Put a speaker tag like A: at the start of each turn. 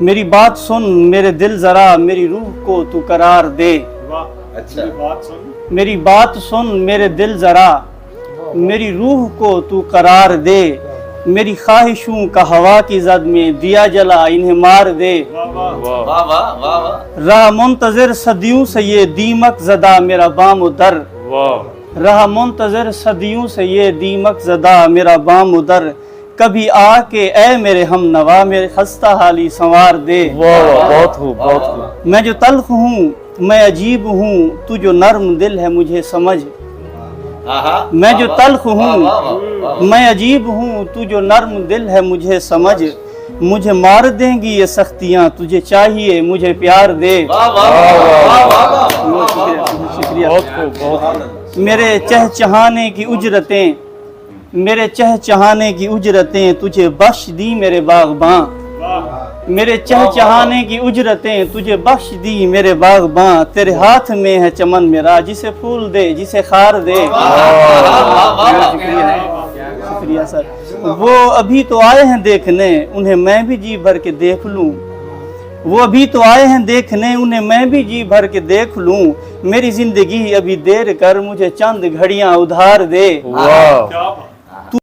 A: میری بات سن میرے دل ذرا میری روح کو تو قرار دے.
B: اچھا
A: میری بات سن میرے دل ذرا میری روح کو تو قرار دے. میری خواہشوں کا ہوا کی زد میں دیا جلا انہیں مار دے.
B: واہ واہ واہ واہ.
A: رہا منتظر صدیوں سے یہ دیمک زدہ میرا بام و در. رہا منتظر صدیوں سے یہ دیمک زدہ میرا بام و در. کبھی آ کے اے میرے ہم نوا میرے خستہ حالی سنوار دے.
C: بہت خوب بہت خوب.
A: میں جو تلخ ہوں میں عجیب ہوں تو جو نرم دل ہے مجھے سمجھ. میں جو تلخ ہوں میں عجیب ہوں تو جو نرم دل ہے مجھے سمجھ. مجھے مار دیں گی یہ سختیاں تجھے چاہیے مجھے پیار دے. شکریہ. میرے چہچہانے کی اجرتیں میرے چہچہانے کی اجرتیں تجھے بخش دی میرے باغباں. میرے چہچہانے کی اجرتیں تجھے بخش دی میرے باغباں. تیرے ہاتھ میں ہے چمن میرا جسے پھول دے جسے خار دے. شکریہ سر. وہ ابھی تو آئے ہیں دیکھنے انہیں میں بھی جی بھر کے دیکھ لوں. وہ ابھی تو آئے ہیں دیکھنے انہیں میں بھی جی بھر کے دیکھ لوں. میری زندگی ابھی دیر کر مجھے چند گھڑیاں ادھار دے.